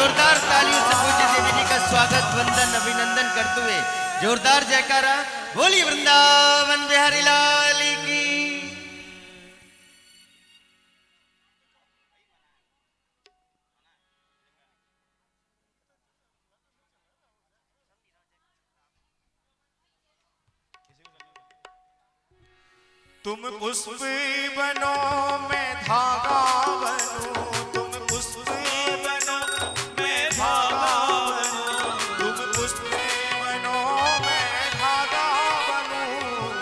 जोरदार तालियों से पूज्य देवी जी का स्वागत वंदन अभिनंदन करते हुए जोरदार जयकारा बोली वृंदावन बिहारी लाल की। तुम पुष्प बनो मैं धागा बनूं, तुम पुष्प बनो मैं धागा बनूं, तुम पुष्प बनो मैं धागा बनूं,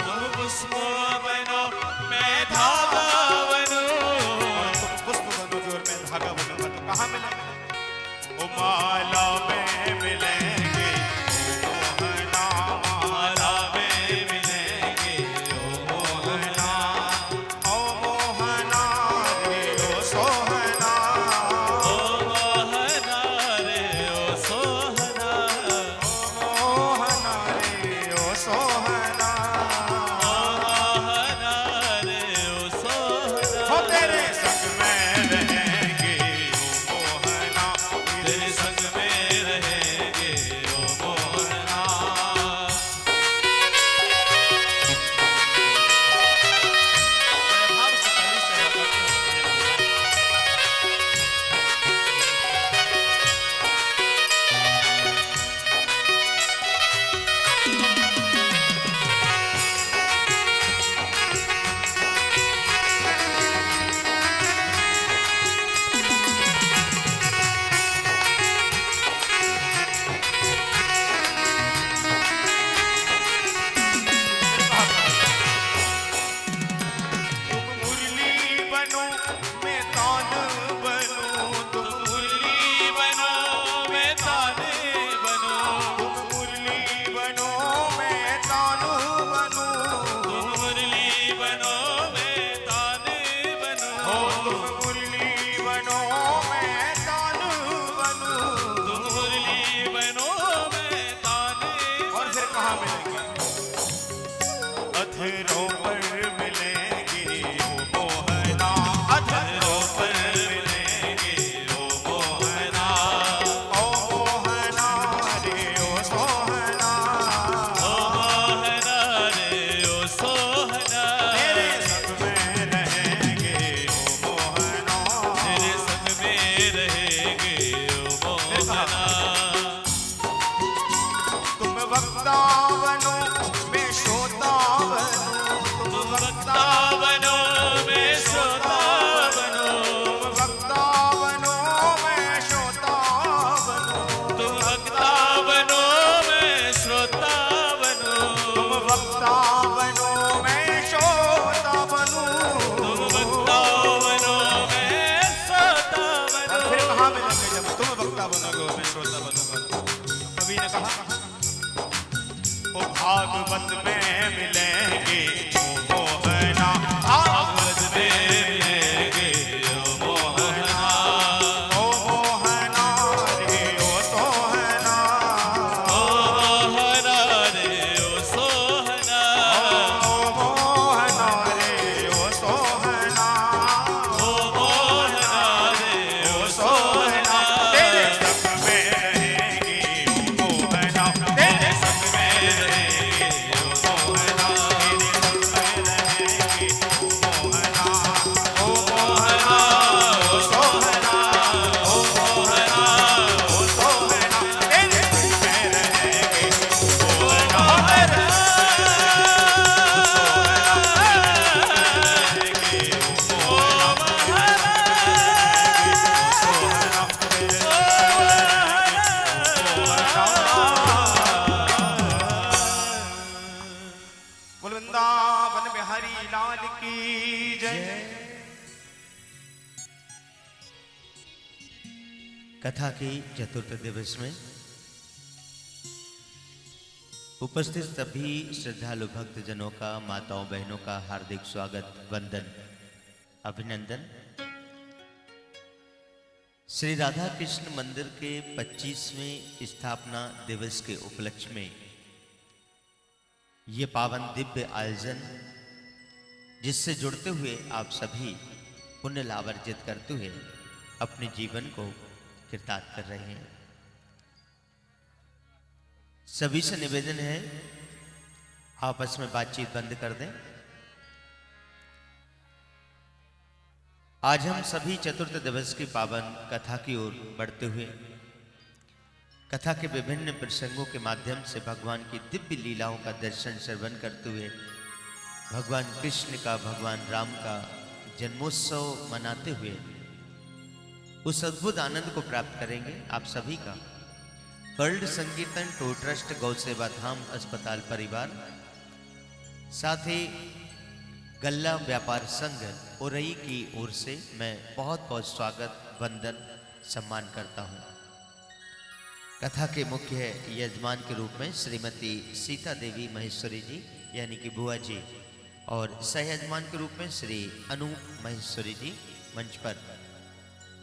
तुम पुष्प बनो मैं धागा बनूं, तुम पुष्प बनो जो और मैं धागा बनूंगा तो कहाँ मिलेंगे? ओ माला में मिलेंगे, मोहना माला में मिलेंगे, ओ मोहना, ओ मोहना रे ओ सोहना, ओ मोहना रे ओ सोहना, ओ मोहना रे ओ सोहना, ओ मोहना रे ओ सोहना, हो तेरे संग में रहेंगे ओ मोहना, तेरे संग में रहेंगे ओ मोहना। भाव से ताली से तुम मुरली बनो मैं तान बनूं, तुम मुरली बनो मैं तान बनूं, तुम मुरली बनो मैं तान बनूं, तुम मुरली बनो मैं तान बनूं, हो तुम मुरली बनो मैं तान बनूं, तुम मुरली बनो मैं तान। और फिर कहाँ मिलेंगे? अधरों पर मिलेंगे ओ मोहना, अधरों पर मिलेंगे ओ मोहना, ओ मोहना रे ओ सोहना, ओ मोहना रे ओ सोहना, तेरे संग में रहेंगे ओ मोहना, तेरे संग में रहेंगे ओ मोहना। तुम वक्ता बनो मैं श्रोता बनूं, तुम वक्ता बनो मैं श्रोता बनूं, तुम वक्ता बनो मैं श्रोता बनूं, तुम वक्ता बनो मैं श्रोता बनूं, तुम वक्ता बनो मैं श्रोता बनूं, तुम वक्ता बनो मैं श्रोता बनूं। फिर कहाँ मिलेंगे जब तुम वक्ता बनोगे और मैं श्रोता बनूंगा? कवि ने कहा ओ भागवत में मिलेंगे ओ मोहना, भागवत में मिलेंगे ओ मोहना, ओ मोहना रे ओ सोहना, ओ मोहना रे ओ सोहना, ओ मोहना रे ओ सोहना, ओ मोहना रे ओ सोहना, तेरे संग में रहेंगे ओ मोहना, तेरे संग में रहेंगे ओ मोहना, तेरे संग में रहेंगे ओ मोहना, ओ मोहना ओ सोहना, ओ मोहना ओ सोहना, तेरे संग में रहेंगे ओ मोहना, बोल वृंदावन बिहारी लाल की जय। कथा के चतुर्थ दिवस में उपस्थित सभी श्रद्धालु भक्तजनों का, माताओं बहनों का हार्दिक स्वागत वंदन अभिनंदन। श्री राधा कृष्ण मंदिर के 25वें स्थापना दिवस के उपलक्ष्य में ये पावन दिव्य आयोजन, जिससे जुड़ते हुए आप सभी पुण्य लाभ अर्जित करते हुए अपने जीवन को कृतार्थ कर रहे हैं। सभी से निवेदन है आपस में बातचीत बंद कर दें। आज हम सभी चतुर्थ दिवस की पावन कथा की ओर बढ़ते हुए कथा के विभिन्न प्रसंगों के माध्यम से भगवान की दिव्य लीलाओं का दर्शन श्रवण करते हुए भगवान कृष्ण का, भगवान राम का जन्मोत्सव मनाते हुए उस अद्भुत आनंद को प्राप्त करेंगे। आप सभी का वर्ल्ड संकीर्तन टू ट्रस्ट गौ सेवा धाम अस्पताल परिवार, साथ ही गल्ला व्यापार संघ उरई की ओर से मैं बहुत बहुत स्वागत, वंदन, सम्मान करता हूं। कथा के मुख्य यजमान के रूप में श्रीमती सीता देवी महेश्वरी जी यानी कि बुआ जी और सहयजमान के रूप में श्री अनूप महेश्वरी जी मंच पर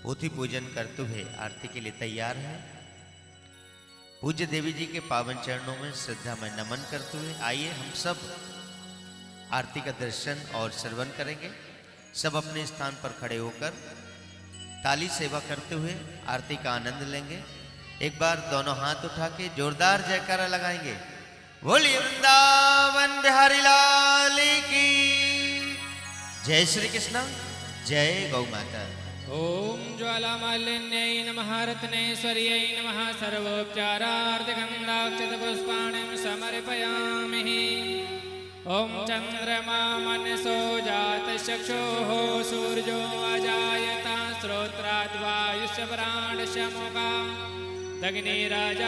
पोथी पूजन करते हुए आरती के लिए तैयार हैं। पूज्य देवी जी के पावन चरणों में श्रद्धा में नमन करते हुए आइए हम सब आरती का दर्शन और श्रवण करेंगे। सब अपने स्थान पर खड़े होकर ताली सेवा करते हुए आरती का आनंद लेंगे। एक बार दोनों हाथ उठा के जोरदार जयकारा लगाएंगे। बोलिए वृंदावन बिहारी लाल की जय। श्री कृष्ण, जय गौ माता। ओम ज्वालामालिन्यै नमः रत्नेश्वर्यै नमः सर्वोपचारार्धगन्धाक्षतपुष्पाणिं समर्पयामि। ओम चंद्रमा मनसो जातचक्षुः सूर्यो अजायत श्रोत्राद्वायुष्य प्राणस्य मोगा अग्निराजायत।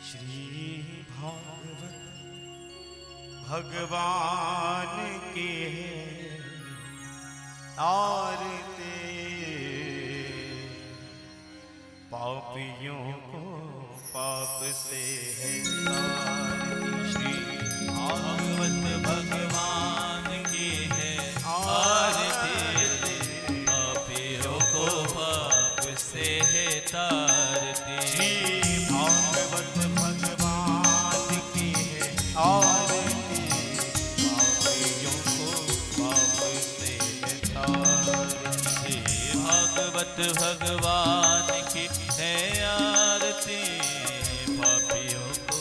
श्री भागवत भगवान की आरती पापियों को पाप से है तारती। श्री भागवत भगवान की है आरती पापियों को पाप से है तारती। श्री भागवत भगवान की है आरती पापियों को पाप से है तारती। भागवत भगवान की है आरती पापियों को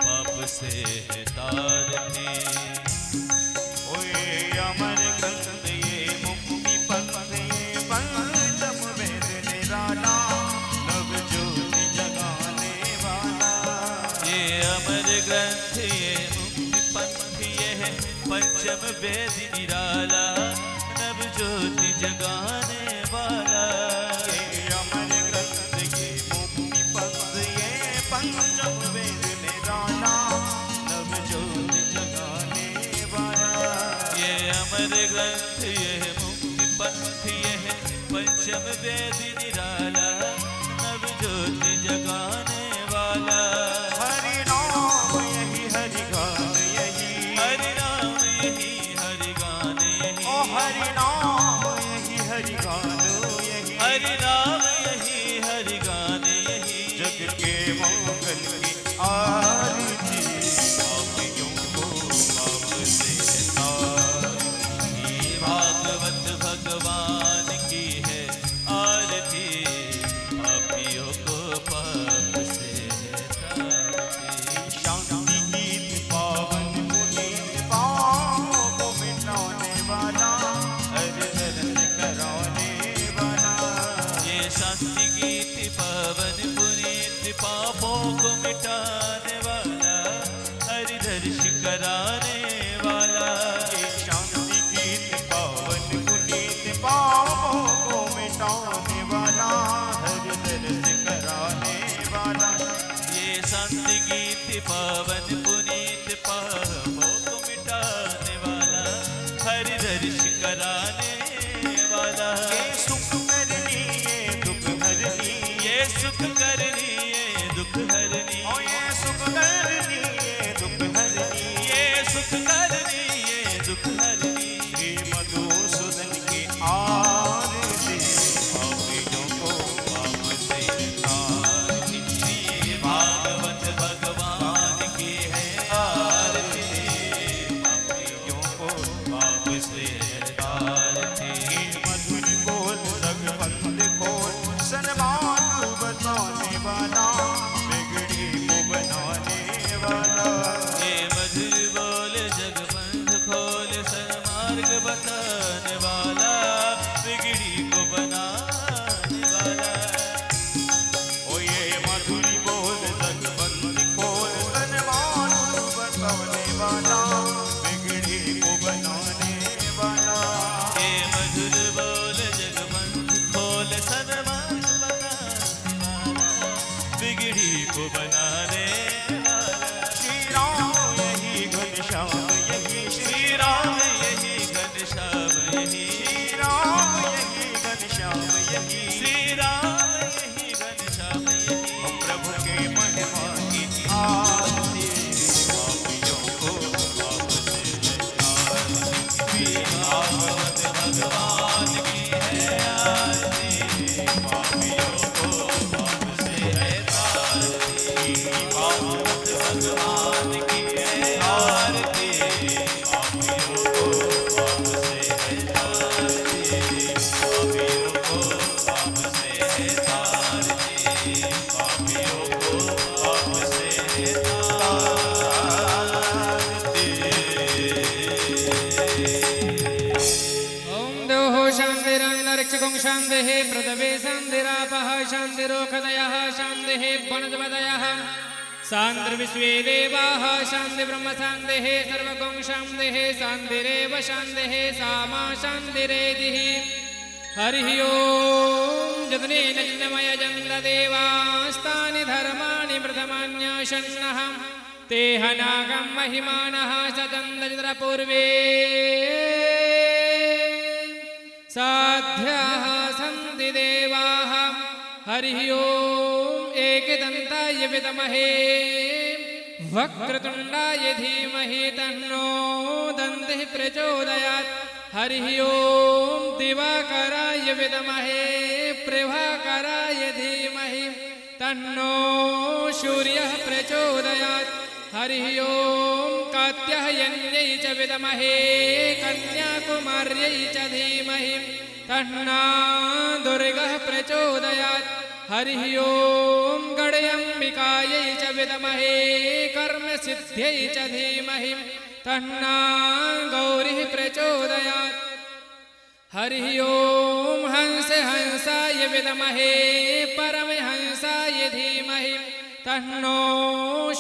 पाप से है तारती। ओए अमर कंद ये मुक्ति पंथ ये पंचम वेद निराला नव ज्योति जगाने वाला। ये अमर ग्रंथ ये मुक्ति पंथ ये है पंचम वेद निराला नव ज्योति जगाने वाला। ये अमर ग्रंथ ये मुक्ति पंथ ये पंचम वेद निराला नव ज्योति जगाने वाला। ये अमर ग्रंथ ये मुक्ति पंथ ये है पंचम वेद निराला नव ज्योति जगाने वाला। हरि नाम यही हरि गान यही हरि नाम यही हरि गान यही। ओ हरि नाम यही हरि गान यही हरि नाम यही हरि गान यही। जग के मंगल की आरती पापियों को पाप से तारती। भागवत भगवान की है आरती पापियों को पाप से तारती। शांति गीत पावन पुनीत पापों को मिटाने वाला हर दर्द कराने वाला। ये शांति गीत पावन पुनीत पापों को मिटाने वाला हरि दर्श कराने वाला। ये शांति गीत पावन पुनीत पापों को मिटाने वाला हरि दर्श कराने वाला। ये शांति गीत पावन पुनीत पापों को मिटाने वाला हरि दर्श कराने वाला। ये सुख करनी ये दुख हरनी ये सुख करनी ये दुख हरनी। ओ ये सुख करनी ये दुख हरनी ये सुख करनी ये दुख हरनी। श्री मधुसूदन की आरती पापियों को पाप से तारती। श्री भागवत भगवान की है आरती पापियों को पाप से बताने वाला, बिगड़ी को बनाने वाला। ओ ये मधुर बोल जगबंदी खोल, सनमान बताने वाला, बिगड़ी को बनाने वाला। ये मधुर बोल जगबंदी खोल, सनमान बताने वाला, बिगड़ी को बनाने वाला। श्री राम यही घनश्याम यही, श्री राम यही घनश्याम यही, श्री राम यही घनश्याम यही, श्री राम यही घनश्याम यही। प्रभु के महिमा की आरती, पापियों को पाप से आरती, भागवत भगवान की है आरती, पापियों को पाप से है तारती, भागवत भगवान की है आरती, पापियों को पाप से है तारती, पापियों को पाप से है तारती, पापियों को पाप से है ओम देवो शांतिरंतरिक्षगुं शांतिः पृथिवी शांतिरापः शांतिरोषधयः शांतिः वनस्पतयः शान्तिर्विश्वे देवाः शान्ति ब्रह्म शान्तिः सर्वगुं शान्तिः शान्तिरेव शान्तिः सामा शान्तिरेधिः हरिः ओम जतनेन जन्मयजन्त देवास्तानि धर्माणि प्रथमान्यशन्नः ते हनागं महिमानः सचन्दर पूर्वे साध्याः सन्ति देवाः हरिः ओम एकदन्ताय विद्महे वक्रतुण्डाय धीमहि तन्नो दन्तिः प्रचोदयात् हरिः ओम दिवाकराय विद्महे प्रभाकराय धीमहि तन्नो सूर्यः प्रचोदयात् हरिः ओम कात्यायन्यै च विद्महे कन्याकुमार्यै च धीमहि तन्ना दुर्गः प्रचोदयात् हरिः ओम गणयम्बिकायै च विद्महे कर्मसिद्ध्यै च धीमहि तन्ना गौरिः प्रचोदयात् हरिः ओम हंस हंसाय विद्महे परमहंसाय धीमहि तन्नो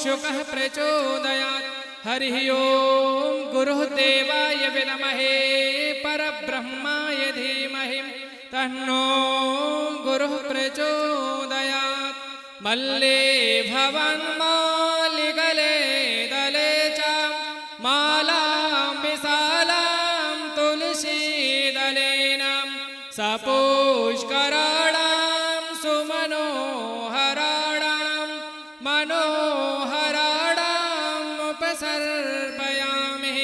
शुकः प्रचोदयात् हरिः ओम गुरुदेवाय विद्महे परब्रह्माय धीमहि तन्नो गुरुः प्रचोदयात् मल्ले भवन्मालिगले दले च मालां विशालां तुलसीदलेनां सपुष्कराणां सुमनोहराणां मनोहराणाम् उपसर्पयामि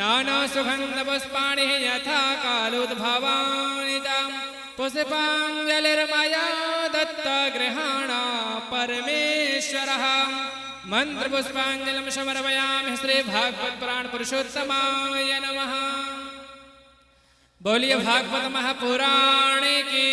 नानासुगन्धपुष्पाणि यथा कालोद्भवानि तां पुष्पाञ्जलिर्मया दत्तगृहाण परमेश्वरः मंत्रपुष्पाञ्जलिं समर्पयामि श्री भागवत पुराण पुरुषोत्तमाय नमः। बोलिए भागवत महापुराण की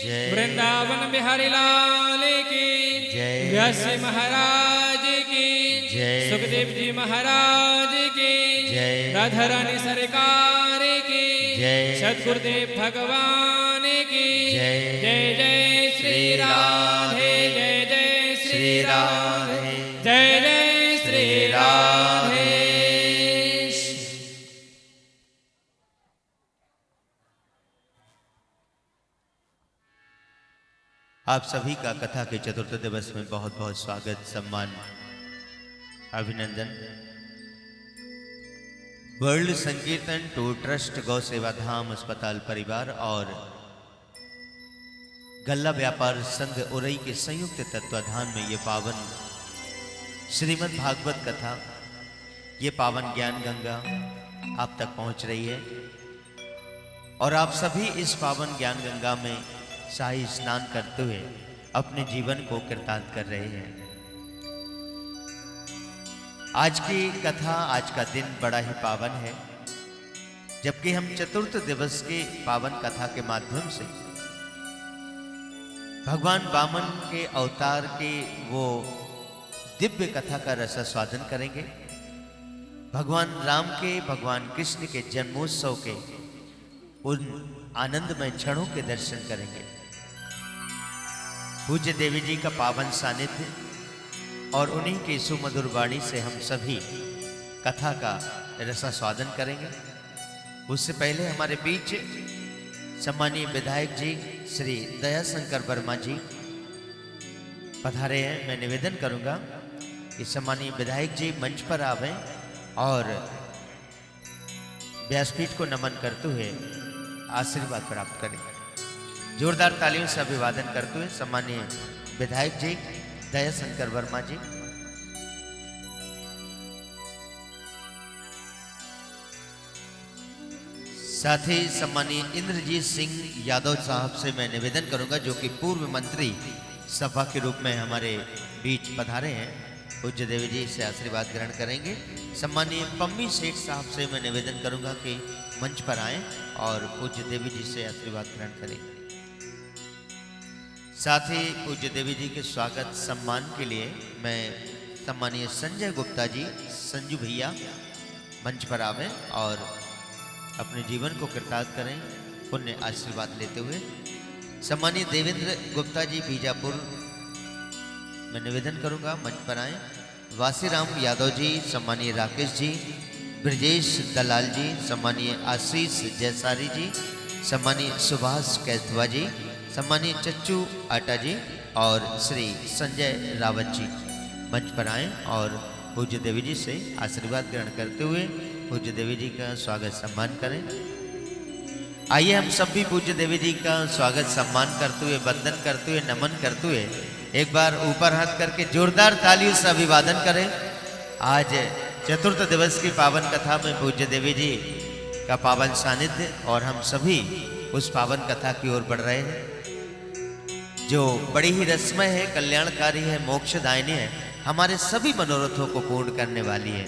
जय। वृंदावन बिहारी लाल की जय। व्यास महाराज की जय। सुखदेव जी महाराज की जय। राधा रानी सरकार की जय। सद्गुरुदेव भगवान की जय। जय जय श्री राधे जय जय श्री राधे जय जय श्री राधे। आप सभी का कथा के चतुर्थ दिवस में बहुत बहुत स्वागत, सम्मान, अभिनंदन। वर्ल्ड संकीर्तन टूर ट्रस्ट गौ सेवा धाम अस्पताल परिवार और गल्ला व्यापार संघ उरई के संयुक्त तत्वाधान में ये पावन श्रीमद् भागवत कथा, ये पावन ज्ञान गंगा आप तक पहुंच रही है और आप सभी इस पावन ज्ञान गंगा में शाही स्नान करते हुए अपने जीवन को कृतार्थ कर रहे हैं। आज की कथा, आज का दिन बड़ा ही पावन है, जबकि हम चतुर्थ दिवस के पावन कथा के माध्यम से भगवान वामन के अवतार के वो दिव्य कथा का रसास्वादन करेंगे। भगवान राम के, भगवान कृष्ण के जन्मोत्सव के उन आनंदमय क्षणों के दर्शन करेंगे। पूज्य देवी जी का पावन सानिध्य और उन्हीं की सुमधुर वाणी से हम सभी कथा का रसास्वादन करेंगे। उससे पहले हमारे बीच सम्मानीय विधायक जी श्री दयाशंकर वर्मा जी पधारे हैं। मैं निवेदन करूंगा कि सम्मानीय विधायक जी मंच पर आवें और व्यासपीठ को नमन करते हुए आशीर्वाद प्राप्त करें। जोरदार तालियों से अभिवादन करते हुए सम्मानीय विधायक जी दयाशंकर वर्मा जी। साथ ही सम्मानीय इंद्रजीत सिंह यादव साहब से मैं निवेदन करूंगा, जो कि पूर्व मंत्री सभा के रूप में हमारे बीच पधारे हैं। पूज्य देवी जी से आशीर्वाद ग्रहण करेंगे। सम्मानीय पम्मी सेठ साहब से मैं निवेदन करूंगा कि मंच पर आएं और पूज्य देवी जी से आशीर्वाद ग्रहण करें। साथ ही पूज्य देवी जी के स्वागत सम्मान के लिए मैं सम्मानीय संजय गुप्ता जी, संजू भैया मंच पर आवें और अपने जीवन को कृतार्थ करें, पुण्य आशीर्वाद लेते हुए। सम्मानीय देवेंद्र गुप्ता जी बीजापुर मैं निवेदन करूंगा मंच पर आए। वासीराम यादव जी, सम्मानीय राकेश जी, ब्रजेश दलाल जी, सम्मानीय आशीष जयसारी जी, सम्मानीय सुभाष कैथवा जी, सम्मानीय चच्चू आटा जी और श्री संजय रावत जी मंच पर आए और पूज्य देवी जी से आशीर्वाद ग्रहण करते हुए पूज्य देवी जी का स्वागत सम्मान करें। आइए हम सब भी पूज्य देवी जी का स्वागत सम्मान करते हुए, वंदन करते हुए, नमन करते हुए एक बार ऊपर हाथ करके जोरदार तालियों से अभिवादन करें। आज चतुर्थ दिवस की पावन कथा में पूज्य देवी जी का पावन सानिध्य और हम सभी उस पावन कथा की ओर बढ़ रहे हैं, जो बड़ी ही रसमय है, कल्याणकारी है, मोक्षदायिनी है, हमारे सभी मनोरथों को पूर्ण करने वाली है।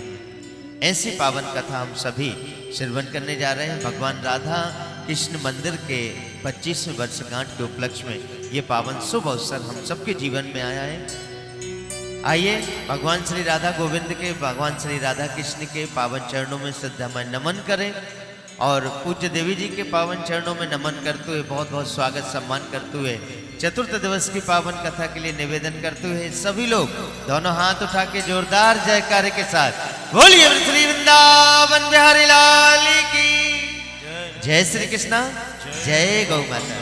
ऐसी पावन कथा हम सभी श्रवण करने जा रहे हैं। भगवान राधा कृष्ण मंदिर के 25वें वर्षगांठ के उपलक्ष्य में ये पावन शुभ अवसर हम सबके जीवन में आया है। आइए भगवान श्री राधा गोविंद के, भगवान श्री राधा कृष्ण के पावन चरणों में श्रद्धामय नमन करें और पूज्य देवी जी के पावन चरणों में नमन करते हुए बहुत बहुत स्वागत सम्मान करते हुए चतुर्थ दिवस की पावन कथा के लिए निवेदन करते हुए सभी लोग दोनों हाथ उठा के जोरदार जयकारे के साथ बोलिए श्री वृंदावन बिहारी लाल की जय। श्री कृष्णा, जय गौ माता।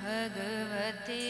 भगवते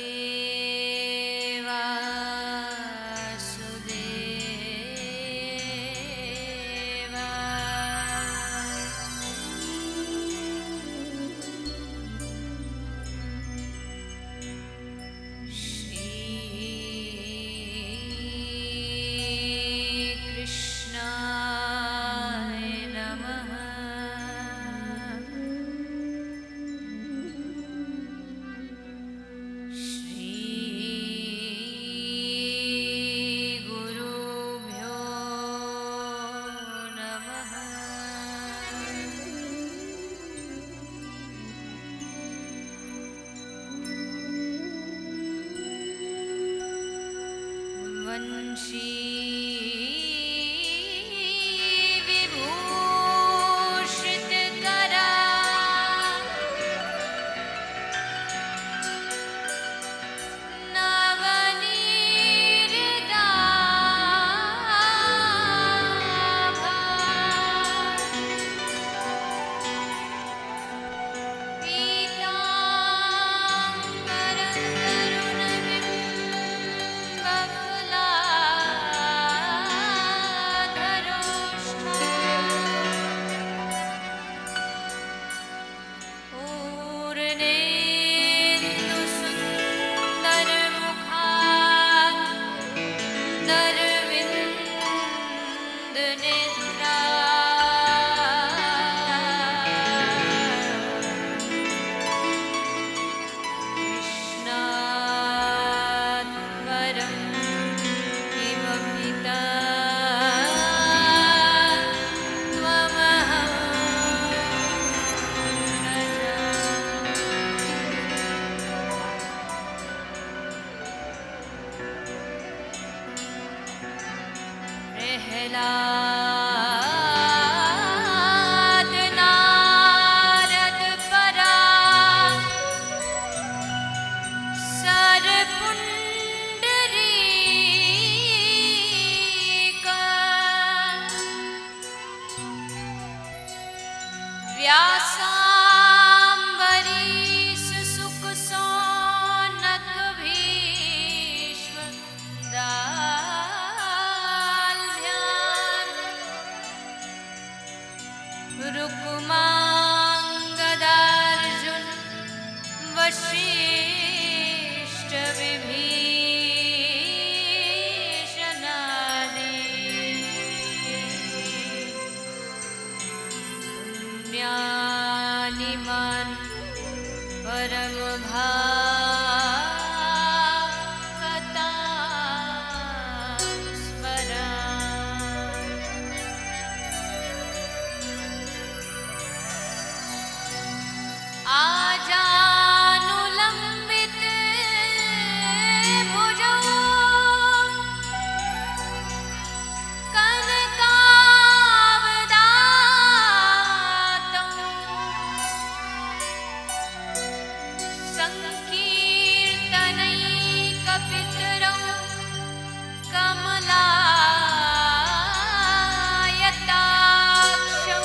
प्रहलाद नारद परा सरपुंडरीक व्यासांबरीष सुक सौनक भीष्म दाल्भ्याम रुक्मांगदार्जुन वशिष्ठ विभीषणादि पुण्यानि मान परम भागवतां स्मरामि। आजानुलंबित भुजौ कनकावदातौ संकीर्तनैकपितरौ कमलायताक्षौ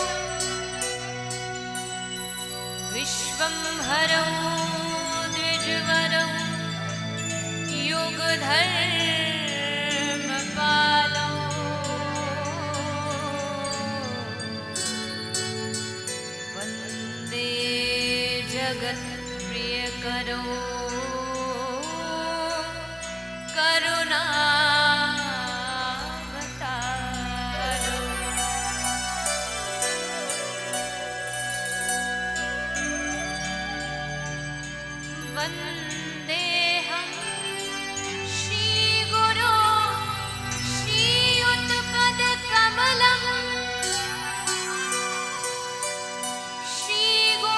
विश्वंभरौ द्विजवरौ युगधर्मपालौ वन्दे जगत्प्रियकरौ करुणावतारौ वन्देऽहं श्रीगुरो श्रीयुतपदकमलं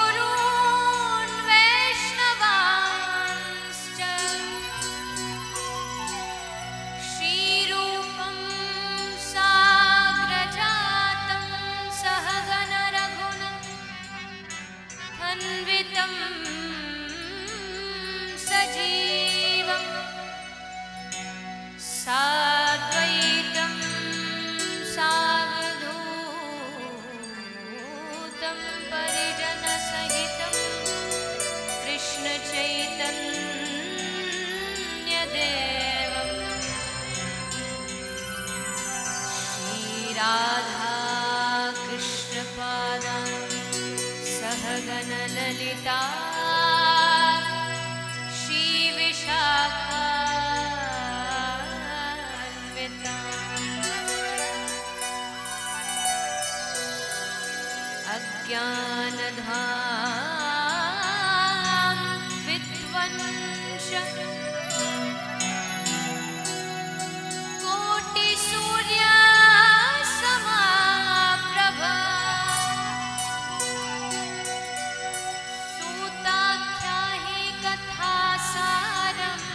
श्रीगुरून् वैष्णवांश्च श्रीरूपं साग्रजातं सहगणरघुनाथान्वितं सजीवं साद्वैतं सावधूतं परिजनसहितं कृष्णचैतन्यदेवं श्रीराधा कृष्णपादां सहगणललिता अज्ञानधाम विध्वंस कोटिसूर्य समाप्रभा सूताख्याहि कथासारम्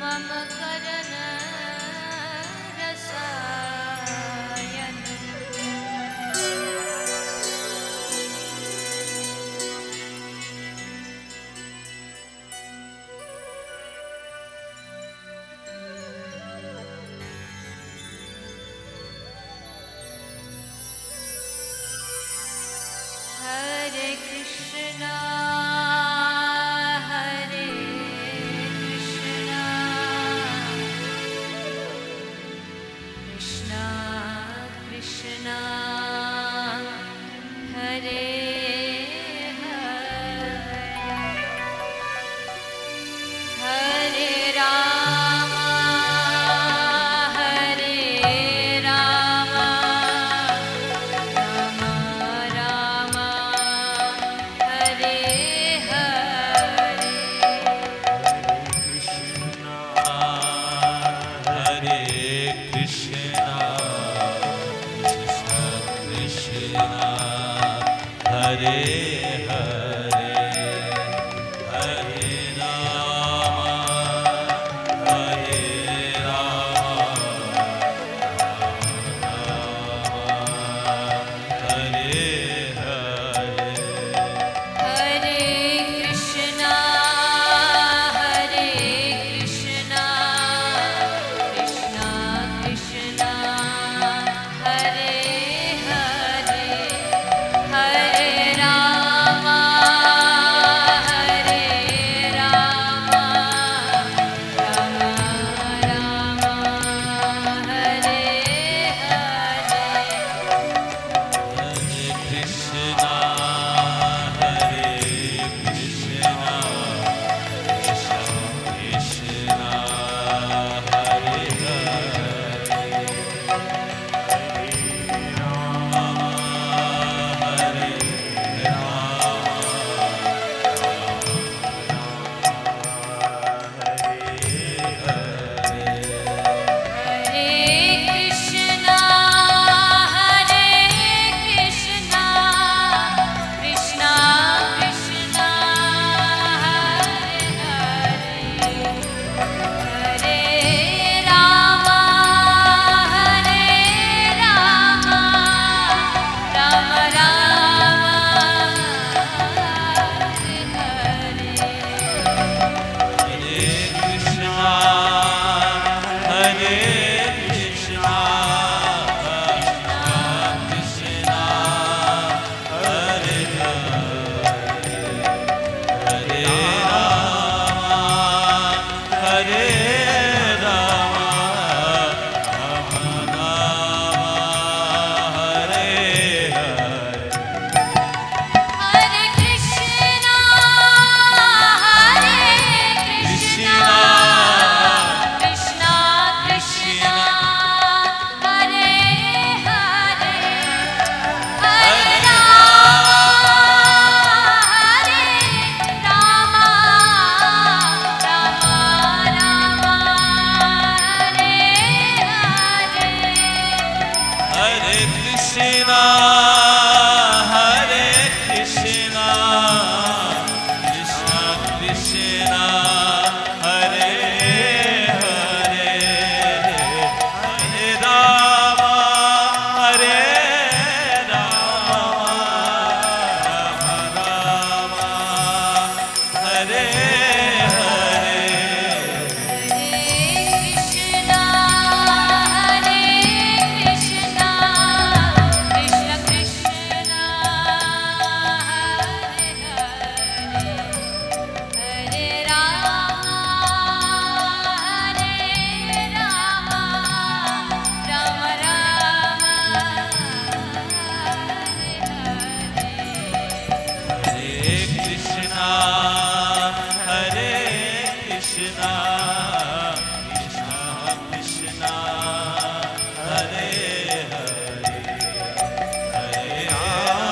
मम करणरसायनम्। हरे कृष्णा कृष्णा हरे कृष्णा कृष्णा कृष्णा हरे हरे हरे राम हरे राम राम हरे हरे कृष्णा कृष्ण कृष्ण हरे हरे हरे राम राम राम हरे हरे हरे कृष्णा कृष्णा कृष्णा हरे हरे हरे राम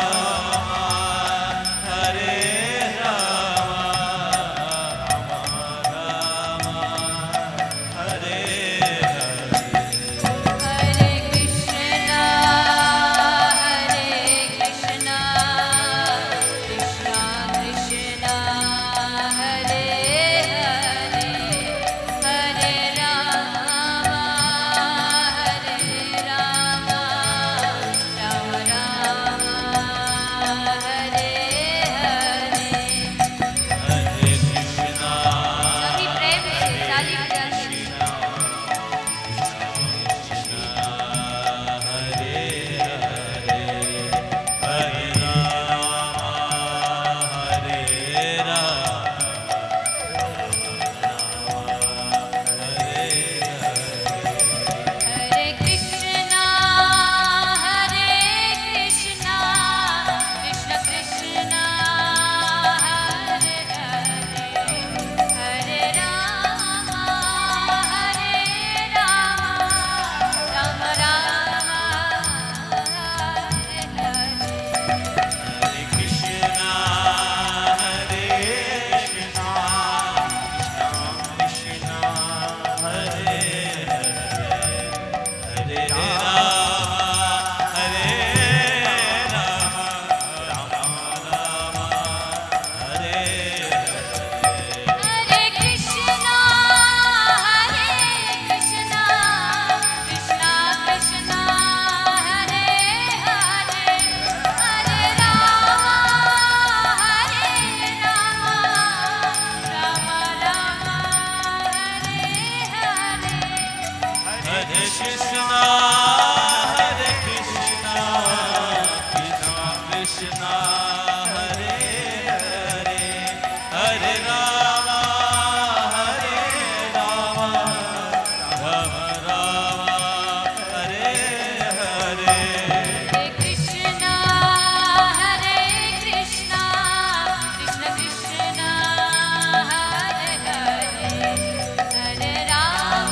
राम हरे हरे हरे कृष्णा कृष्ण कृष्ण हरे हरे हरे राम राम राम हरे हरे हरे कृष्णा सभी प्रेम से ताली बजाते हैं। हरे हरे हरे राम हरे राम हरे हरे कृष्णा कृष्ण कृष्ण हरे हरे हरे राम राम राम हरे हरे हरे कृष्णा कृष्णा हरे हरे हरे राम राम राम हरे हरे हरे कृष्णा कृष्ण कृष्ण हरे हरे हरे राम राम हरे हरे हरे कृष्णा कृष्णा कृष्णा हरे हरे हरे राम राम राम हरे हरे हरे कृष्णा कृष्ण कृष्ण हरे हरे हरे राम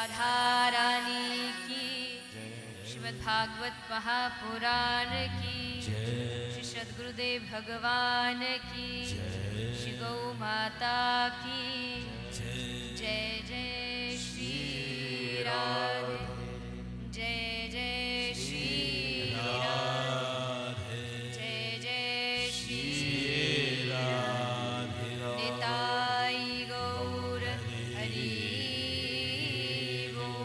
राधा रानी की, श्रीमद् भागवत महापुराण की, श्री सद्गुरुदेव भगवान की, श्री गौ माता की जय। जय श्री राधे, जय जय श्री राधे, जय जय श्री राधे, निताई गौर हरि बोल।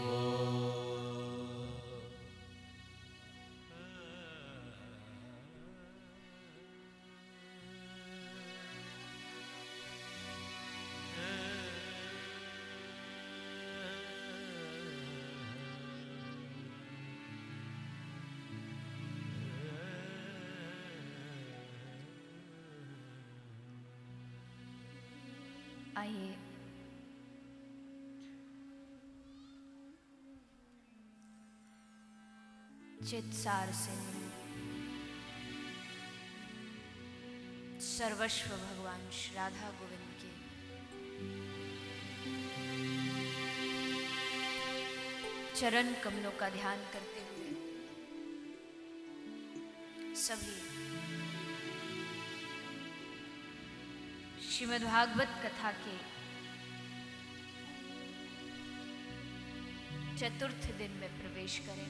आइए चित्सार से सर्वस्व भगवान श्री राधा गोविंद के चरण कमलों का ध्यान करते हुए सभी श्रीमद्भागवत कथा के चतुर्थ दिन में प्रवेश करें।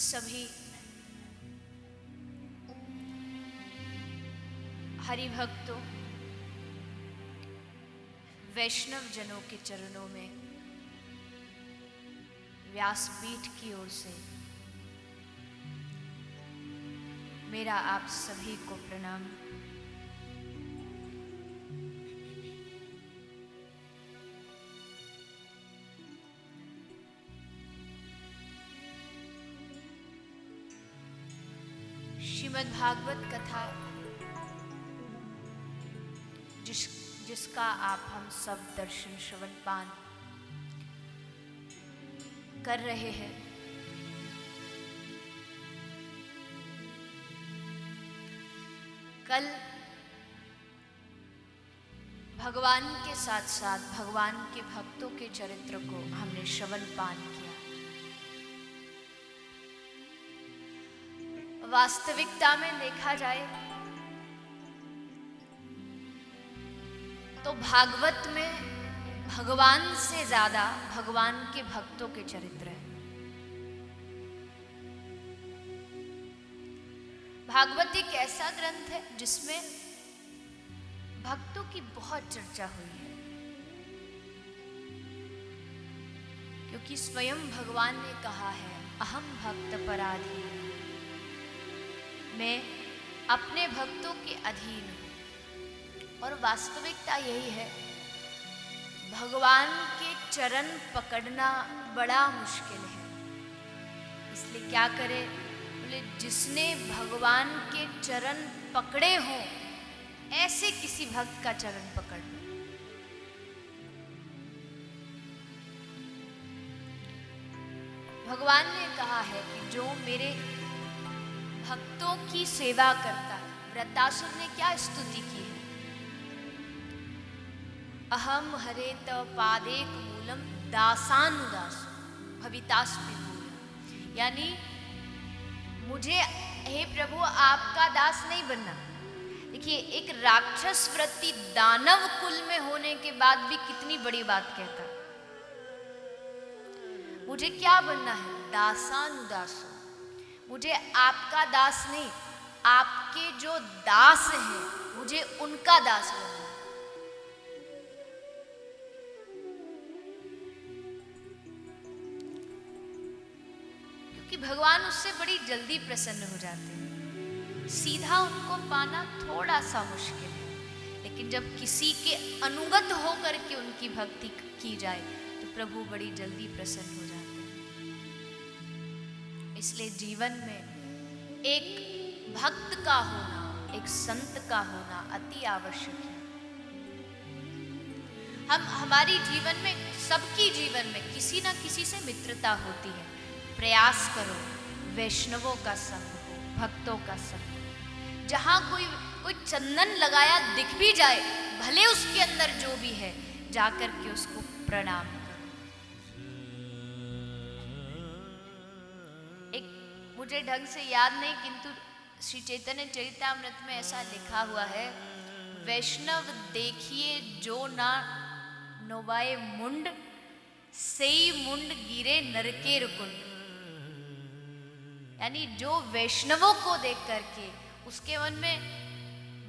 सभी हरिभक्तों वैष्णव जनों के चरणों में व्यासपीठ की ओर से मेरा आप सभी को प्रणाम। श्रीमद् भागवत कथा जिसका आप हम सब दर्शन श्रवण पान कर रहे हैं, कल भगवान के साथ साथ भगवान के भक्तों के चरित्र को हमने श्रवण पान किया। वास्तविकता में देखा जाए तो भागवत में भगवान से ज्यादा भगवान के भक्तों के चरित्र हैं। भागवत एक ऐसा ग्रंथ है जिसमें भक्तों की बहुत चर्चा हुई है, क्योंकि स्वयं भगवान ने कहा है अहम भक्त पराधीन, मैं अपने भक्तों के अधीन हूं। और वास्तविकता यही है, भगवान के चरण पकड़ना बड़ा मुश्किल है। इसलिए क्या करे, बोले जिसने भगवान के चरण पकड़े हों ऐसे किसी भक्त का चरण पकड़ लो। भगवान ने कहा है कि जो मेरे भक्तों की सेवा करता है, वृत्तासुर ने क्या स्तुति की है, अहम हरेत पादेक मूलम दासानुदास भवितास्मि मूलम, यानी मुझे हे प्रभु आपका दास नहीं बनना। देखिए, एक राक्षस वृत्ति दानव कुल में होने के बाद भी कितनी बड़ी बात कहता है। मुझे क्या बनना है, दासानुदास। मुझे आपका दास नहीं, आपके जो दास हैं मुझे उनका दास बनना है। क्योंकि भगवान उससे बड़ी जल्दी प्रसन्न हो जाते हैं। सीधा उनको पाना थोड़ा सा मुश्किल है, लेकिन जब किसी के अनुगत होकर के उनकी भक्ति की जाए तो प्रभु बड़ी जल्दी प्रसन्न हो जाते हैं। इसलिए जीवन में एक भक्त का होना, एक संत का होना अति आवश्यक है। हमारी जीवन में, सबकी जीवन में किसी ना किसी से मित्रता होती है। प्रयास करो वैष्णवों का संग हो, भक्तों का संग हो। जहां कोई चंदन लगाया दिख भी जाए, भले उसके अंदर अंदर जो भी है जाकर के उसको प्रणाम करो। एक मुझे ढंग से याद नहीं, किंतु श्री चैतन्य चरितामृत में ऐसा लिखा हुआ है, वैष्णव देखिए जो ना नोवाए मुंड, सेई मुंड गिरे नरकेर कुंड। यानी जो वैष्णवों को देख करके उसके मन में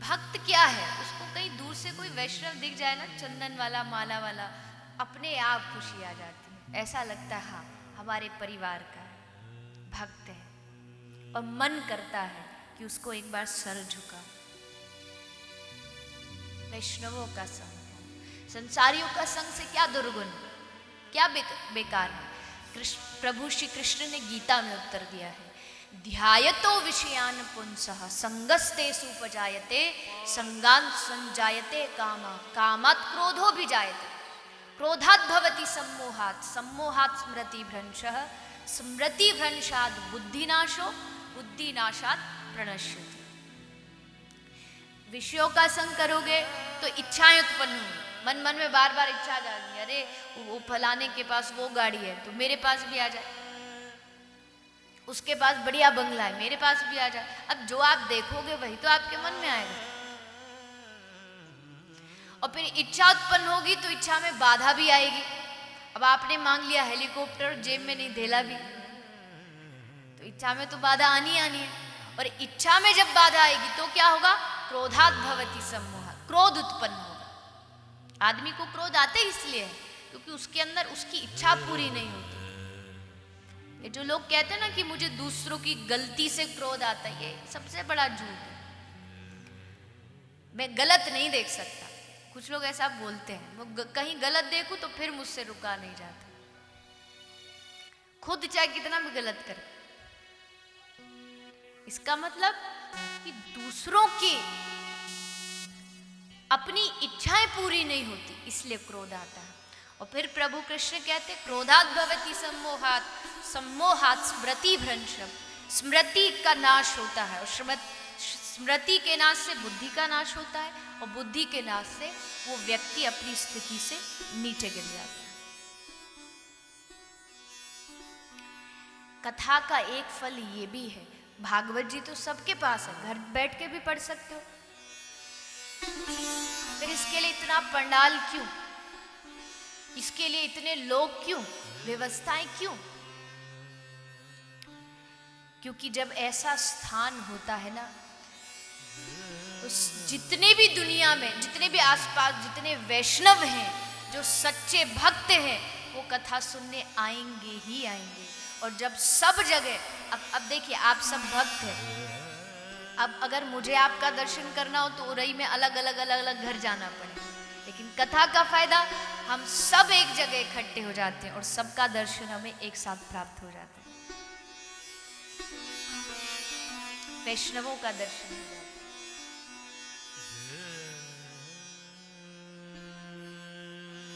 भक्त क्या है, उसको कहीं दूर से कोई वैष्णव दिख जाए ना, चंदन वाला, माला वाला, अपने आप खुशी आ जाती है। ऐसा लगता है हाँ हमारे परिवार का है, भक्त है, और मन करता है कि उसको एक बार सर झुका। वैष्णवों का संग, संसारियों का संग से क्या दुर्गुण, क्या बेकार है। प्रभु श्री कृष्ण ने गीता में उत्तर दिया है, ध्यायतो विषयान पुंसः संगस्तेषु उपजायते, संगान संजायते कामा, कामात् क्रोधो भिजायते, क्रोधात् भवति सम्मोहात्, सम्मोहात् स्मृति भ्रंशः, स्मृति भ्रंशात् बुद्धिनाशो, बुद्धिनाशात् प्रणश्यति। विषयों का संग करोगे तो इच्छाएं उत्पन्न होंगी, मन मन में बार बार इच्छा जाएगी, अरे वो फलाने के पास वो गाड़ी है तो मेरे पास भी आ जाए, उसके पास बढ़िया बंगला है मेरे पास भी आ जाए। अब जो आप देखोगे वही तो आपके मन में आएगा, और फिर इच्छा उत्पन्न होगी तो इच्छा में बाधा भी आएगी। अब आपने मांग लिया हेलीकॉप्टर, जेब में नहीं धेला भी, तो इच्छा में तो बाधा आनी आनी है। और इच्छा में जब बाधा आएगी तो क्या होगा, क्रोधात् भवति सम्मोहात्, क्रोध उत्पन्न होगा। आदमी को क्रोध आते इसलिए है क्योंकि उसके अंदर उसकी इच्छा पूरी नहीं होती। ये जो लोग कहते हैं ना कि मुझे दूसरों की गलती से क्रोध आता है, ये सबसे बड़ा झूठ है। मैं गलत नहीं देख सकता, कुछ लोग ऐसा बोलते हैं, वो कहीं गलत देखूं तो फिर मुझसे रुका नहीं जाता, खुद चाहे कितना भी गलत करे। इसका मतलब कि दूसरों की अपनी इच्छाएं पूरी नहीं होती इसलिए क्रोध आता है। और फिर प्रभु कृष्ण कहते क्रोधात् भवति सम्मोहात्, सम्मोहात् स्मृति भ्रंशम, स्मृति का नाश होता है, और स्मृति के नाश से बुद्धि का नाश होता है, और बुद्धि के नाश से वो व्यक्ति अपनी स्थिति से नीचे गिर जाता है। कथा का एक फल ये भी है, भागवत जी तो सबके पास है, घर बैठ के भी पढ़ सकते हो, फिर इसके लिए इतना पंडाल क्यों, इसके लिए इतने लोग क्यों, व्यवस्थाएं क्यों? क्योंकि जब ऐसा स्थान होता है ना, तो जितने भी दुनिया में, जितने भी आसपास जितने वैष्णव हैं, जो सच्चे भक्त हैं, वो कथा सुनने आएंगे ही आएंगे। और जब सब जगह, अब देखिए आप सब भक्त हैं, अब अगर मुझे आपका दर्शन करना हो तो उरई में अलग अलग घर जाना पड़ेगा, लेकिन कथा का फायदा हम सब एक जगह इकट्ठे हो जाते हैं और सबका दर्शन हमें एक साथ प्राप्त हो जाता है, वैष्णवों का दर्शन हो जाता है।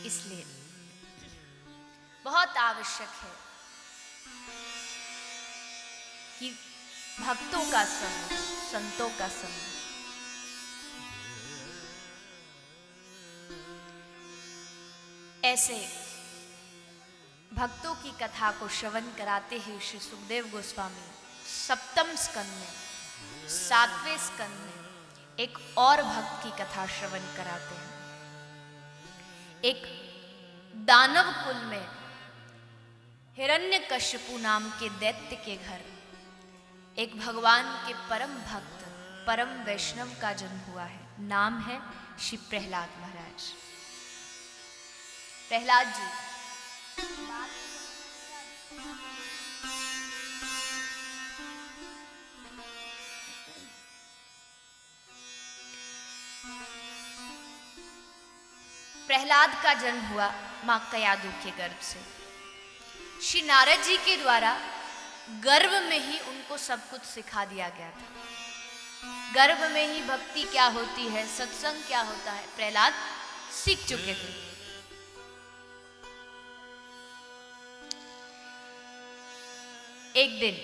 इसलिए बहुत आवश्यक है कि भक्तों का संग, संतों का संग। ऐसे भक्तों की कथा को श्रवण कराते हैं श्री सुखदेव गोस्वामी सप्तम स्कंद में, सातवें स्कंद में एक और भक्त की कथा श्रवण कराते हैं। एक दानव कुल में हिरण्यकश्यपु नाम के दैत्य के घर एक भगवान के परम भक्त, परम वैष्णव का जन्म हुआ है। नाम है श्री प्रहलाद महाराज। प्रहलाद जी प्रहलाद का जन्म हुआ मां कयादू के गर्भ से। श्री नारद जी के द्वारा गर्भ में ही उनको सब कुछ सिखा दिया गया था। गर्भ में ही भक्ति क्या होती है, सत्संग क्या होता है, प्रहलाद सीख चुके थे। एक दिन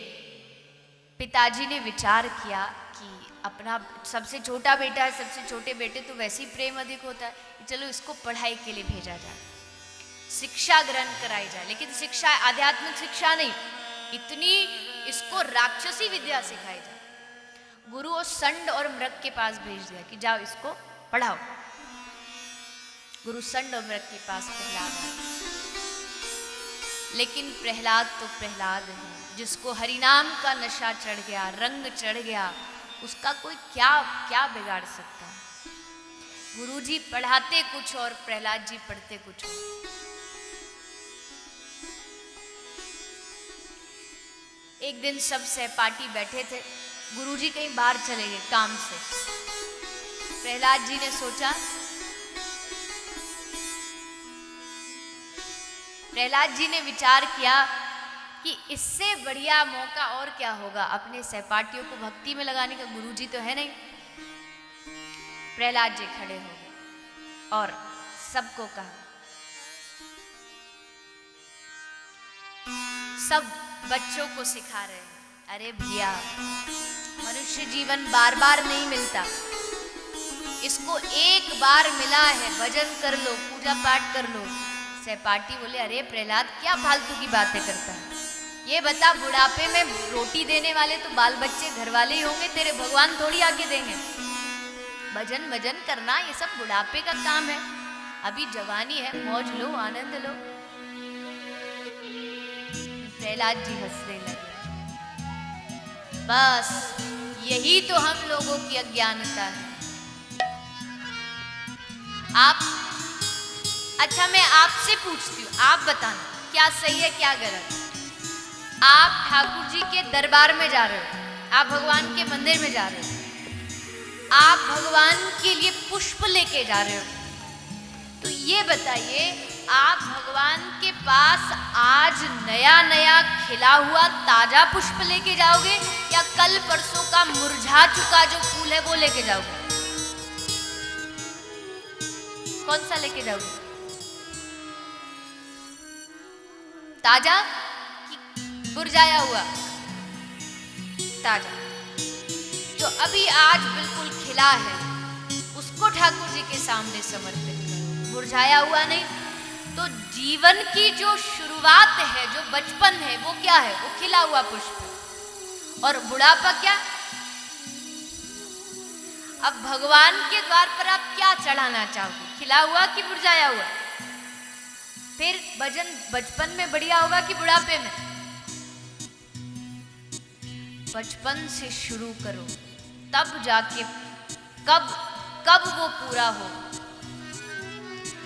पिताजी ने विचार किया कि अपना सबसे छोटा बेटा है, सबसे छोटे बेटे तो वैसे ही प्रेम अधिक होता है कि चलो इसको पढ़ाई के लिए भेजा जाए, शिक्षा ग्रहण कराई जाए। लेकिन शिक्षा आध्यात्मिक शिक्षा नहीं, इतनी इसको राक्षसी विद्या सिखाई जाए। गुरु और संड और मृग के पास भेज दिया कि जाओ इसको पढ़ाओ। गुरु संड और मृग के पास प्रहलाद आए। लेकिन प्रहलाद तो प्रहलाद है, जिसको हरिनाम का नशा चढ़ गया, रंग चढ़ गया, उसका कोई क्या क्या बिगाड़ सकता है। गुरुजी पढ़ाते कुछ और प्रहलाद जी पढ़ते कुछ और। एक दिन सब सहपाठी बैठे थे, गुरुजी कहीं बाहर चले गए काम से। प्रहलाद जी ने सोचा, प्रहलाद जी ने विचार किया कि इससे बढ़िया मौका और क्या होगा अपने सहपाठियों को भक्ति में लगाने का, गुरुजी तो है नहीं। प्रहलाद जी खड़े हो गए और सबको कहा, सब बच्चों को सिखा रहे हैं, अरे भैया मनुष्य जीवन बार बार नहीं मिलता, इसको एक बार मिला है, भजन कर लो, पूजा पाठ कर लो। सहपाठी बोले, अरे प्रहलाद क्या फालतू की बातें करता है, ये बता बुढ़ापे में रोटी देने वाले तो बाल बच्चे घर वाले ही होंगे, तेरे भगवान थोड़ी आके देंगे। भजन भजन करना ये सब बुढ़ापे का काम है, अभी जवानी है, मौज लो, आनंद लो। प्रहलाद जी हंसने लगे। बस यही तो हम लोगों की अज्ञानता है। आप, अच्छा मैं आपसे पूछती हूँ, आप बताना क्या सही है क्या गलत। आप ठाकुर जी के दरबार में जा रहे हो, आप भगवान के मंदिर में जा रहे हो, आप भगवान के लिए पुष्प लेके जा रहे हो, तो ये बताइए आप भगवान के पास आज नया नया खिला हुआ ताजा पुष्प लेके जाओगे या कल परसों का मुरझा चुका जो फूल है वो लेके जाओगे? कौन सा लेके जाओगे? ताजा कि मुरझाया हुआ? ताजा। जो अभी आज बिल्कुल खिला है उसको ठाकुर जी के सामने समर्पित करो, मुरझाया हुआ नहीं। तो जीवन की जो शुरुआत है, जो बचपन है, वो क्या है? वो खिला हुआ पुष्प। और बुढ़ापा क्या? अब भगवान के द्वार पर आप क्या चढ़ाना चाहोगे, खिला हुआ कि मुरझाया हुआ? फिर भजन बचपन में बढ़िया होगा कि बुढ़ापे में? बचपन से शुरू करो, तब जाके कब वो पूरा हो।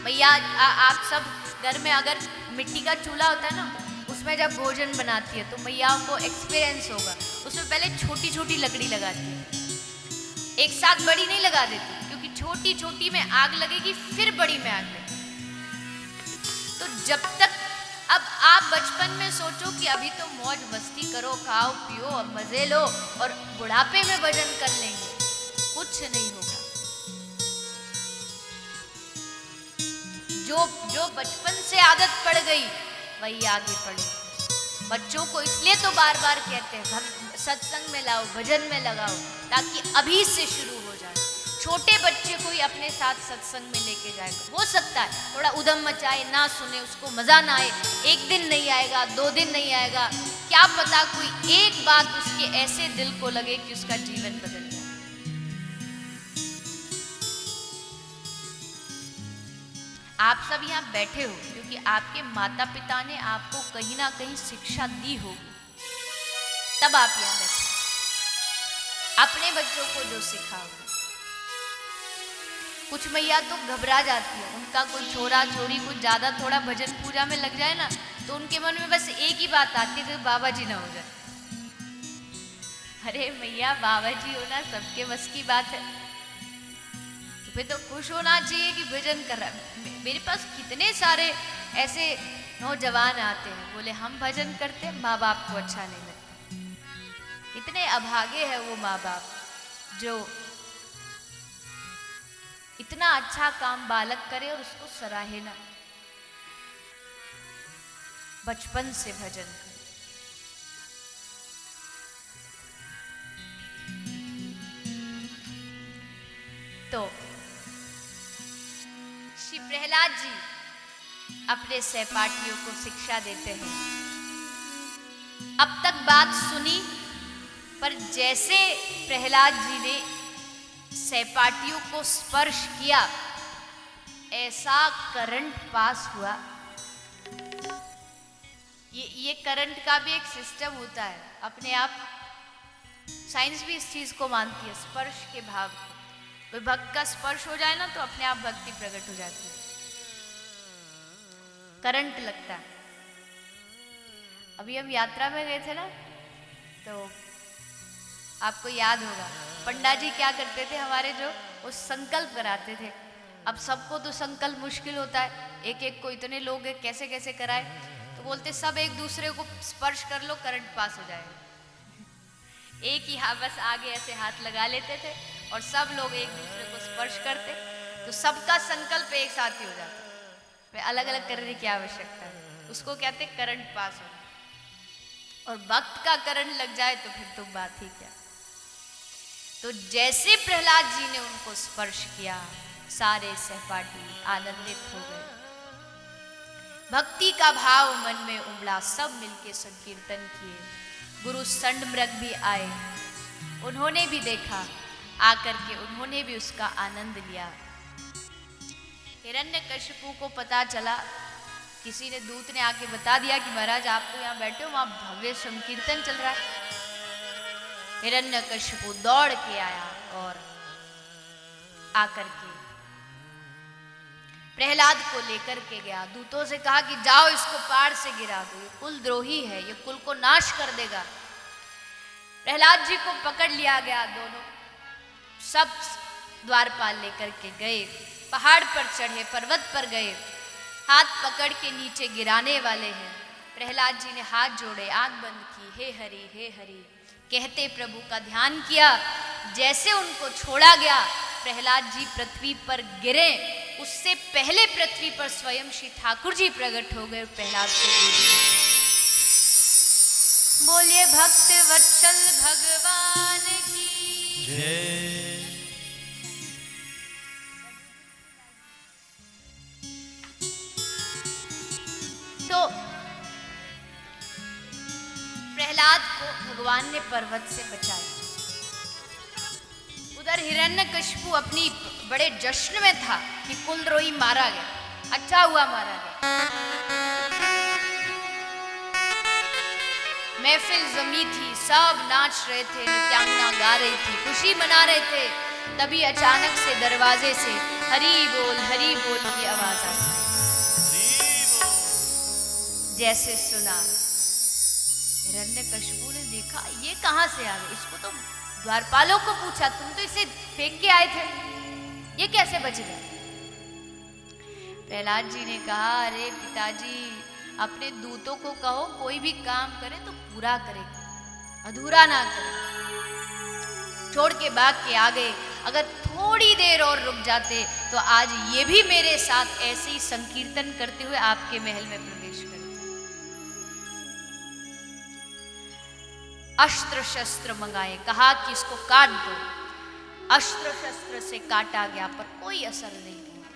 भैया आप सब घर में अगर मिट्टी का चूल्हा होता है ना, उसमें जब भोजन बनाती है तो मैयाओं को एक्सपीरियंस होगा, उसमें पहले छोटी छोटी लकड़ी लगाती है, एक साथ बड़ी नहीं लगा देती, क्योंकि छोटी छोटी में आग लगेगी फिर बड़ी में आग लगेगी। तो जब तक, अब आप बचपन में सोचो कि अभी तो मौज मस्ती करो, खाओ पियो और मजे लो, और बुढ़ापे में भजन कर लेंगे, कुछ नहीं होगा। जो बचपन से आदत पड़ गई वही आगे पड़े। बच्चों को इसलिए तो बार बार कहते हैं सत्संग में लाओ, भजन में लगाओ, ताकि अभी से शुरू हो जाए। छोटे बच्चे को ही अपने साथ सत्संग में लेके जाएगा। हो सकता है थोड़ा उधम मचाए, ना सुने, उसको मजा ना आए, एक दिन नहीं आएगा, 2 दिन नहीं आएगा, क्या पता कोई एक बात उसके ऐसे दिल को लगे कि उसका जीवन बदल जाए। आप सब यहाँ बैठे हो क्योंकि आपके माता पिता ने आपको कहीं ना कहीं शिक्षा दी होगी, तब आप यहाँ बैठे। अपने बच्चों को जो सिखाओगे। कुछ मैया तो घबरा जाती है, उनका कोई छोरा छोरी कुछ ज्यादा थोड़ा भजन पूजा में लग जाए ना, तो उनके मन में बस एक ही बात आती है कि बाबा जी ना हो जाए। अरे मैया बाबा जी होना सबके बस की बात है, फिर तो खुश होना चाहिए कि भजन कर रहा है। मेरे पास कितने सारे ऐसे नौजवान आते हैं, बोले हम भजन करते हैं, माँ बाप को अच्छा नहीं लगता। इतने अभागे हैं वो माँ बाप जो इतना अच्छा काम बालक करे और उसको सराहे ना। बचपन से भजन करे। तो श्री प्रहलाद जी अपने सहपाठियों को शिक्षा देते हैं। अब तक बात सुनी, पर जैसे प्रहलाद जी ने सहपाठियों को स्पर्श किया, ऐसा करंट पास हुआ। ये करंट का भी एक सिस्टम होता है, अपने आप साइंस भी इस चीज को मानती है, स्पर्श के भाव। कोई भक्त का स्पर्श हो जाए ना तो अपने आप भक्ति प्रकट हो जाती है, करंट लगता है। अभी हम यात्रा में गए थे ना, तो आपको याद होगा पंडा जी क्या करते थे हमारे, जो वो संकल्प कराते थे। अब सबको तो संकल्प मुश्किल होता है, एक एक को इतने लोग हैं, कैसे कैसे कराए, तो बोलते सब एक दूसरे को स्पर्श कर लो, करंट पास हो जाएगा। एक ही बस आगे ऐसे हाथ लगा लेते थे और सब लोग एक दूसरे को स्पर्श करते, तो सबका संकल्प एक साथ ही हो जाता। फिर अलग अलग करने की आवश्यकता है, उसको कहते करंट पास हो। और भक्त का करंट लग जाए तो फिर तो बात ही क्या। तो जैसे प्रहलाद जी ने उनको स्पर्श किया, सारे सहपाठी आनंदित हो गए, भक्ति का भाव मन में उमड़ा, सब मिलके संकीर्तन किए। गुरु संडमृग भी आए, उन्होंने भी देखा, आकर के उन्होंने भी उसका आनंद लिया। हिरण्यकशिपु को पता चला, किसी ने दूत ने आके बता दिया कि महाराज आप तो यहाँ बैठे हो, वहां भव्य संकीर्तन चल रहा है। हिरण्यकशिपु दौड़ के आया और आकर के प्रहलाद को लेकर के गया। दूतों से कहा कि जाओ इसको पहाड़ से गिरा दो, ये कुल द्रोही है, ये कुल को नाश कर देगा। प्रहलाद जी को पकड़ लिया गया, दोनों सब द्वारपाल लेकर के गए, पहाड़ पर चढ़े, पर्वत पर गए, हाथ पकड़ के नीचे गिराने वाले हैं। प्रहलाद जी ने हाथ जोड़े, आंख बंद की, हे हरि कहते प्रभु का ध्यान किया। जैसे उनको छोड़ा गया, प्रहलाद जी पृथ्वी पर गिरे, उससे पहले पृथ्वी पर स्वयं श्री ठाकुर जी प्रकट हो गए, प्रहलाद को बोलिए भक्त वत्सल भगवान की जय। तो प्रहलाद को भगवान ने पर्वत से बचाया। उधर हिरण्यकशिपु अपनी बड़े जश्न में था कि कुलद्रोही मारा गया, अच्छा हुआ मारा गया। महफिल जमी थी, सब नाच रहे थे, नृत्यांगना गा रही थी, खुशी मना रहे थे। तभी अचानक से दरवाजे से हरि बोल की आवाज आई। जैसे सुना, हिरण्यकशिपु ने देखा ये कहां से आ गए, इसको तो द्वारपालों को पूछा, तुम तो इसे फेंक के आए थे, ये कैसे बच गया। प्रहलाद जी ने कहा, अरे पिताजी अपने दूतों को कहो कोई भी काम करे तो पूरा करे, अधूरा ना करे। छोड़ के भाग के आ गए। अगर थोड़ी देर और रुक जाते तो आज ये भी मेरे साथ ऐसे ही संकीर्तन करते हुए आपके महल में प्रवेश करते। अस्त्र शस्त्र मंगाए, कहा कि इसको काट दो। अस्त्र शस्त्र से काटा गया पर कोई असर नहीं हुआ।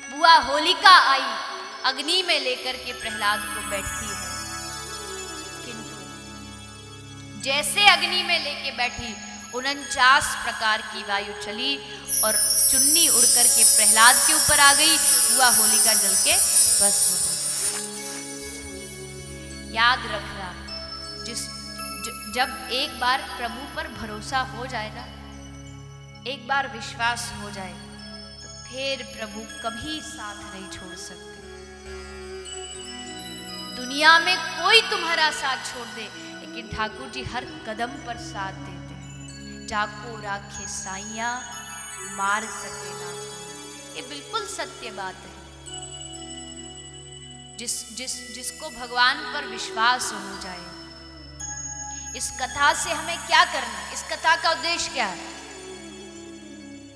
बुआ होलिका आई, अग्नि में लेकर के प्रहलाद को बैठती है, किंतु जैसे अग्नि में लेके बैठी 49 प्रकार की वायु चली और चुन्नी उड़ करके प्रहलाद के ऊपर आ गई। बुआ होलिका जल के बस हो गई। याद रखना, जब एक बार प्रभु पर भरोसा हो जाए ना, एक बार विश्वास हो जाए, तो फिर प्रभु कभी साथ नहीं छोड़ सकते। दुनिया में कोई तुम्हारा साथ छोड़ दे, लेकिन ठाकुर जी हर कदम पर साथ देते हैं। जाको राखे साइया मार सके ना, ये बिल्कुल सत्य बात है। जिसको भगवान पर विश्वास हो जाए। इस कथा से हमें क्या करना है? इस कथा का उद्देश्य क्या है?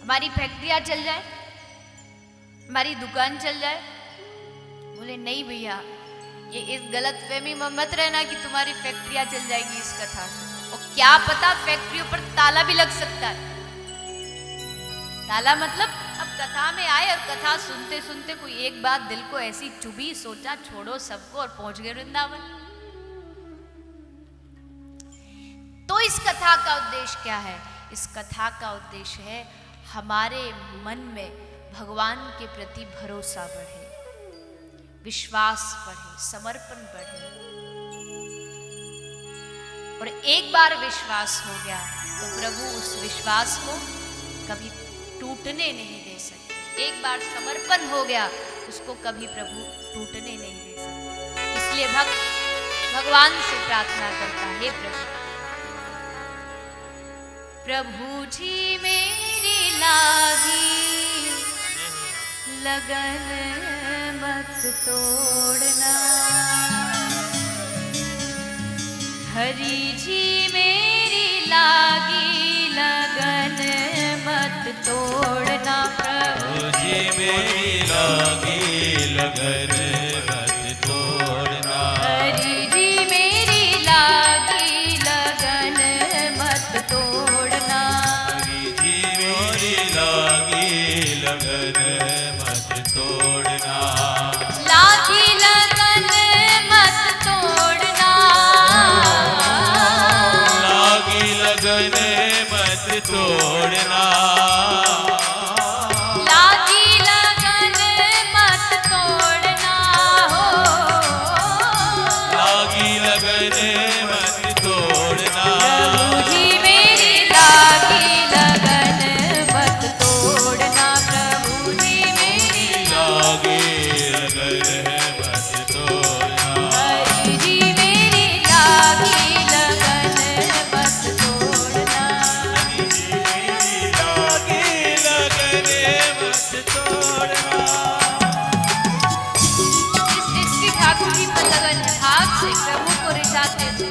हमारी फैक्ट्रियां चल जाए, हमारी दुकान चल जाए? बोले नहीं भैया, ये इस गलतफहमी में मत रहना कि तुम्हारी फैक्ट्रियां चल जाएगी इस कथा से। और क्या पता फैक्ट्रियों पर ताला भी लग सकता है। ताला मतलब अब कथा में आए और कथा सुनते सुनते कोई एक बात दिल को ऐसी चुभी, सोचा छोड़ो सबको और पहुंच गए वृंदावन। तो इस कथा का उद्देश्य क्या है? इस कथा का उद्देश्य है हमारे मन में भगवान के प्रति भरोसा बढ़े, विश्वास बढ़े, समर्पण बढ़े। और एक बार विश्वास हो गया तो प्रभु उस विश्वास को कभी टूटने नहीं दे सकते। एक बार समर्पण हो गया उसको कभी प्रभु टूटने नहीं दे सकते। इसलिए भक्त भगवान से प्रार्थना करता है, हे प्रभु जी मेरी लागी लगन मत तोड़ना, हरि जी मेरी लागी लगन मत तोड़ना, प्रभु जी मेरी लागी लगन मत तोड़ना, हरि जी मेरी लागी लगन मत तोड़ना, हरि जी मेरी लागी लगन मत तोड़ना, लागी लगन मत तोड़ना, लागी लगन मत तोड़ना, लागी लगन मत तोड़ना हो, लागी लगन मत तोड़ना, प्रभु जी मेरी लागी लगन मत तोड़ना, प्रभु जी मेरी लागी लगन मत तोड़ना, हरि जी मेरी लागी लगन मत तोड़ना। लागी लगन मत तोड़ना। इस श्री ठाकुर जी पर लगन भाव से प्रभु को रिझाते थे।